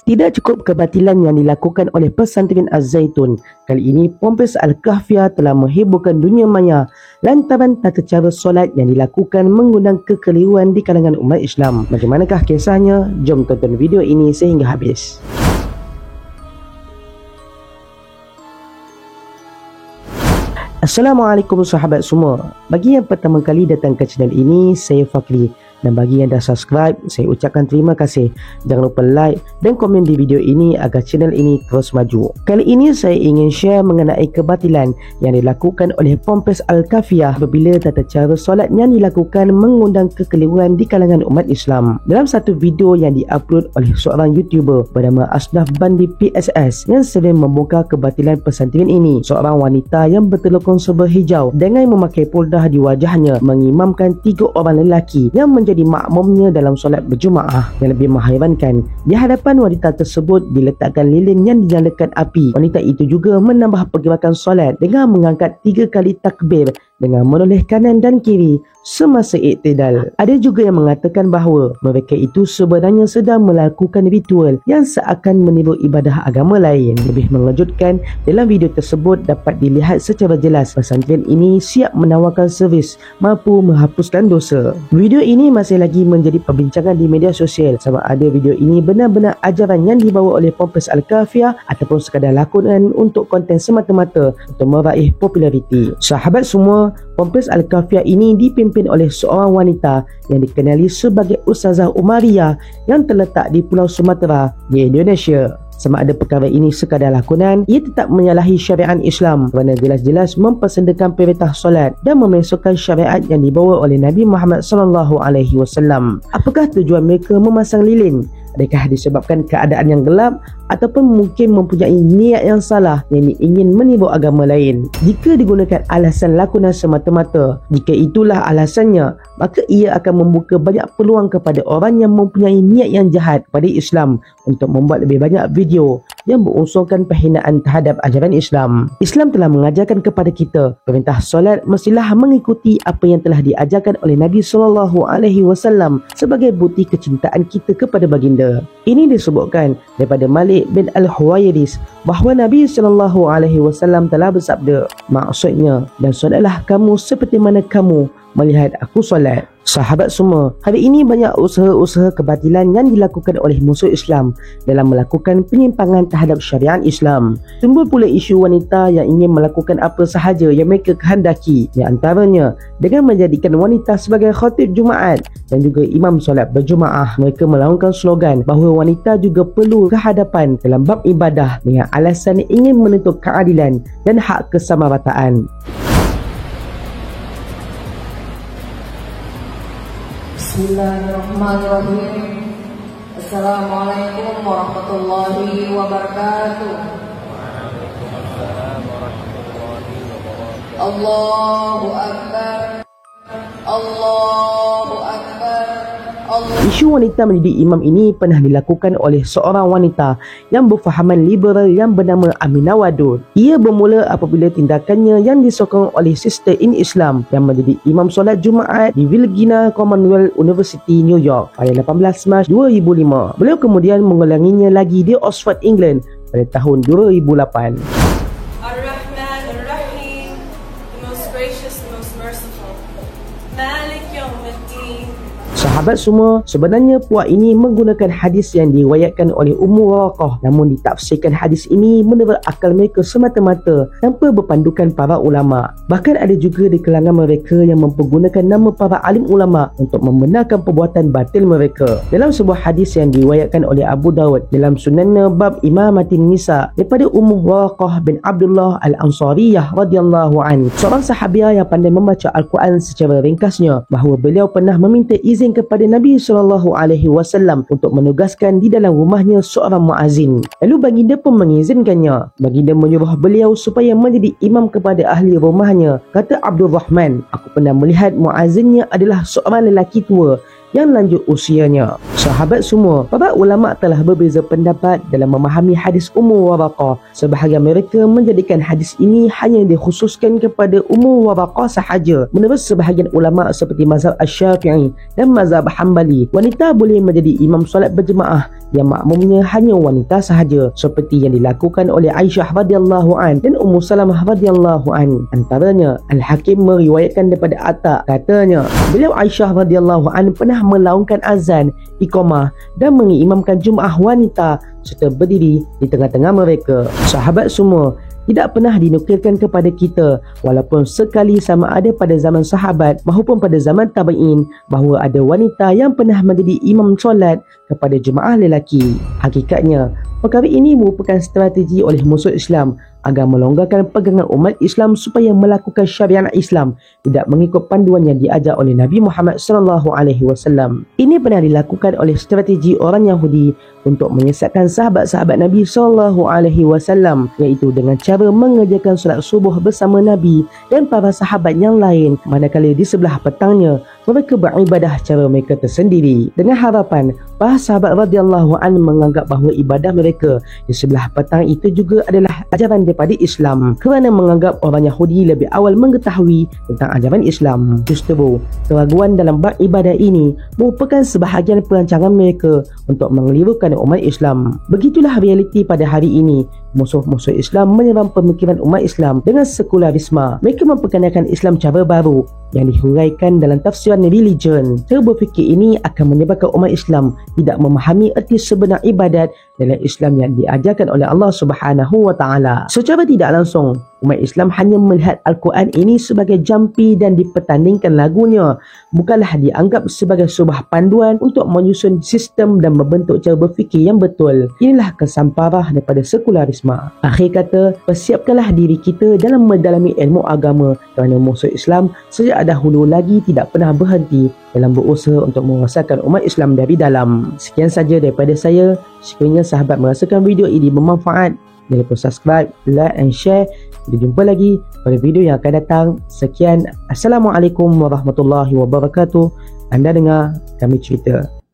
Tidak cukup kebatilan yang dilakukan oleh pesantren Az-Zaitun. Kali ini Ponpes Al-Kahfiyah telah menghiburkan dunia maya lantaran tata cara solat yang dilakukan mengundang kekeliruan di kalangan umat Islam. Bagaimanakah kisahnya? Jom tonton video ini sehingga habis. Assalamualaikum sahabat semua. Bagi yang pertama kali datang ke channel ini, saya Fakri. Dan bagi yang dah subscribe, saya ucapkan terima kasih. Jangan lupa like dan komen di video ini agar channel ini terus maju. Kali ini saya ingin share mengenai kebatilan yang dilakukan oleh Ponpes Al-Kahfiyah apabila tata cara solat yang dilakukan mengundang kekeliruan di kalangan umat Islam. Dalam satu video yang diupload oleh seorang YouTuber bernama Asnaf Bandi PSS yang sering membongkar kebatilan pesantren ini, seorang wanita yang bertelekung berhijau dengan memakai poldah di wajahnya mengimamkan 3 orang lelaki yang menjadi makmumnya dalam solat berjemaah. Yang lebih menghairankan, di hadapan wanita tersebut diletakkan lilin yang dinyalakan api. Wanita itu juga menambah pergerakan solat dengan mengangkat 3 kali takbir dengan menoleh kanan dan kiri semasa iktidal. Ada juga yang mengatakan bahawa mereka itu sebenarnya sedang melakukan ritual yang seakan meniru ibadah agama lain. Lebih mengejutkan, dalam video tersebut dapat dilihat secara jelas pesantren ini siap menawarkan servis mampu menghapuskan dosa. Video ini masih lagi menjadi perbincangan di media sosial sama ada video ini benar-benar ajaran yang dibawa oleh Ponpes Al-Kahfiyah ataupun sekadar lakonan untuk konten semata-mata untuk meraih populariti. Sahabat semua, Ponpes Al-Kahfiyah ini dipimpin oleh seorang wanita yang dikenali sebagai Ustazah Umariyah yang terletak di Pulau Sumatera di Indonesia. Sama ada perkara ini sekadar lakonan, ia tetap menyalahi syariat Islam kerana jelas-jelas mempersendakan perintah solat dan memesokkan syariat yang dibawa oleh Nabi Muhammad SAW. Apakah tujuan mereka memasang lilin? Adakah disebabkan keadaan yang gelap ataupun mungkin mempunyai niat yang salah yang ingin meniru agama lain? Jika digunakan alasan lakonan semata-mata, jika itulah alasannya, maka ia akan membuka banyak peluang kepada orang yang mempunyai niat yang jahat pada Islam untuk membuat lebih banyak video yang berunsurkan penghinaan terhadap ajaran Islam. Islam telah mengajarkan kepada kita perintah solat mestilah mengikuti apa yang telah diajarkan oleh Nabi SAW sebagai bukti kecintaan kita kepada baginda. Ini disebutkan daripada Malik bin Al-Huwairis bahawa Nabi SAW telah bersabda, maksudnya, dan solatlah kamu seperti mana kamu melihat aku solat. Sahabat semua, hari ini banyak usaha-usaha kebatilan yang dilakukan oleh musuh Islam dalam melakukan penyimpangan terhadap syariat Islam. Timbul pula isu wanita yang ingin melakukan apa sahaja yang mereka kehendaki, di antaranya dengan menjadikan wanita sebagai khatib Jumaat dan juga imam solat berjemaah. Mereka melaungkan slogan bahawa wanita juga perlu kehadapan dalam bab ibadah dengan alasan ingin menuntut keadilan dan hak kesamarataan. Bismillahirrahmanirrahim. Assalamualaikum warahmatullahi wabarakatuh. Allahu Akbar. Allahu Akbar. Isu wanita menjadi imam ini pernah dilakukan oleh seorang wanita yang berfahaman liberal yang bernama Aminah Wadud. Ia bermula apabila tindakannya yang disokong oleh Sister in Islam yang menjadi imam solat Jumaat di Virginia Commonwealth University, New York pada 18 Mac 2005. Beliau kemudian mengulanginya lagi di Oxford, England pada tahun 2008. Ar-Rahman Ar-Rahim, the most gracious, the most merciful. Malik Yawmiddin. Sahabat semua, sebenarnya puak ini menggunakan hadis yang diriwayatkan oleh Ummu Waraqah, namun ditafsirkan hadis ini menurut akal mereka semata-mata tanpa berpandukan para ulama. Bahkan ada juga di kalangan mereka yang mempergunakan nama para alim ulama untuk membenarkan perbuatan batil mereka. Dalam sebuah hadis yang diriwayatkan oleh Abu Dawud dalam Sunannya bab Imamatin Nisa daripada Ummu Waraqah bin Abdullah Al-Ansariyah radhiyallahu anhu, seorang sahabiah yang pandai membaca Al-Quran secara ringkasnya, bahawa beliau pernah meminta izin kepada Nabi SAW untuk menugaskan di dalam rumahnya seorang muazin. Lalu baginda pun mengizinkannya. Baginda menyuruh beliau supaya menjadi imam kepada ahli rumahnya. Kata Abdul Rahman, aku pernah melihat muazinnya adalah seorang lelaki tua yang lanjut usianya. Sahabat semua, para ulama telah berbeza pendapat dalam memahami hadis Ummu Waraqah. Sebahagian mereka menjadikan hadis ini hanya dikhususkan kepada Ummu Waraqah sahaja. Menurut sebahagian ulama seperti mazhab Asy-Syafi'i dan mazhab Hambali, wanita boleh menjadi imam solat berjemaah yang makmumnya hanya wanita sahaja, seperti yang dilakukan oleh Aisyah radhiyallahu an dan Ummu Salamah radhiyallahu an. Antaranya, Al-Hakim meriwayatkan daripada Atta, katanya, beliau Aisyah radhiyallahu an pernah melaungkan azan, iqamah dan mengimamkan jemaah wanita serta berdiri di tengah-tengah mereka. Sahabat semua, tidak pernah dinukilkan kepada kita walaupun sekali sama ada pada zaman sahabat maupun pada zaman tabi'in bahawa ada wanita yang pernah menjadi imam solat kepada jemaah lelaki. Hakikatnya, perkara ini merupakan strategi oleh musuh Islam agar melonggarkan pegangan umat Islam supaya melakukan syariat Islam tidak mengikut panduan yang diajar oleh Nabi Muhammad SAW. Ini pernah dilakukan oleh strategi orang Yahudi untuk menyesatkan sahabat-sahabat Nabi SAW, iaitu dengan cara mengerjakan solat subuh bersama Nabi dan para sahabat yang lain, manakala di sebelah petangnya mereka beribadah cara mereka tersendiri, dengan harapan para sahabat radhiyallahu anhu menganggap bahawa ibadah mereka di sebelah petang itu juga adalah ajaran daripada Islam, kerana menganggap orang Yahudi lebih awal mengetahui tentang ajaran Islam. Justru keraguan dalam beribadah ini merupakan sebahagian perancangan mereka untuk mengelirukan umat Islam. Begitulah realiti pada hari ini. Musuh-musuh Islam menyerang pemikiran umat Islam dengan sekularisme. Mereka memperkenalkan Islam cara baru yang dihuraikan dalam tafsiran religion. Cara berfikir ini akan menyebabkan umat Islam tidak memahami erti sebenar ibadat dalam Islam yang diajarkan oleh Allah Subhanahu wa taala. Secara tidak langsung, umat Islam hanya melihat Al-Quran ini sebagai jampi dan dipertandingkan lagunya, bukanlah dianggap sebagai sebuah panduan untuk menyusun sistem dan membentuk cara berfikir yang betul. Inilah kesan parah daripada sekularisme. Akhir kata, persiapkanlah diri kita dalam mendalami ilmu agama, kerana musuh Islam sejak dahulu lagi tidak pernah berhenti dalam berusaha untuk merasakan umat Islam dari dalam. Sekian saja daripada saya. Sekiranya sahabat merasakan video ini bermanfaat, jangan lupa subscribe, like and share. Kita jumpa lagi pada video yang akan datang. Sekian. Assalamualaikum warahmatullahi wabarakatuh. Anda dengar kami cerita.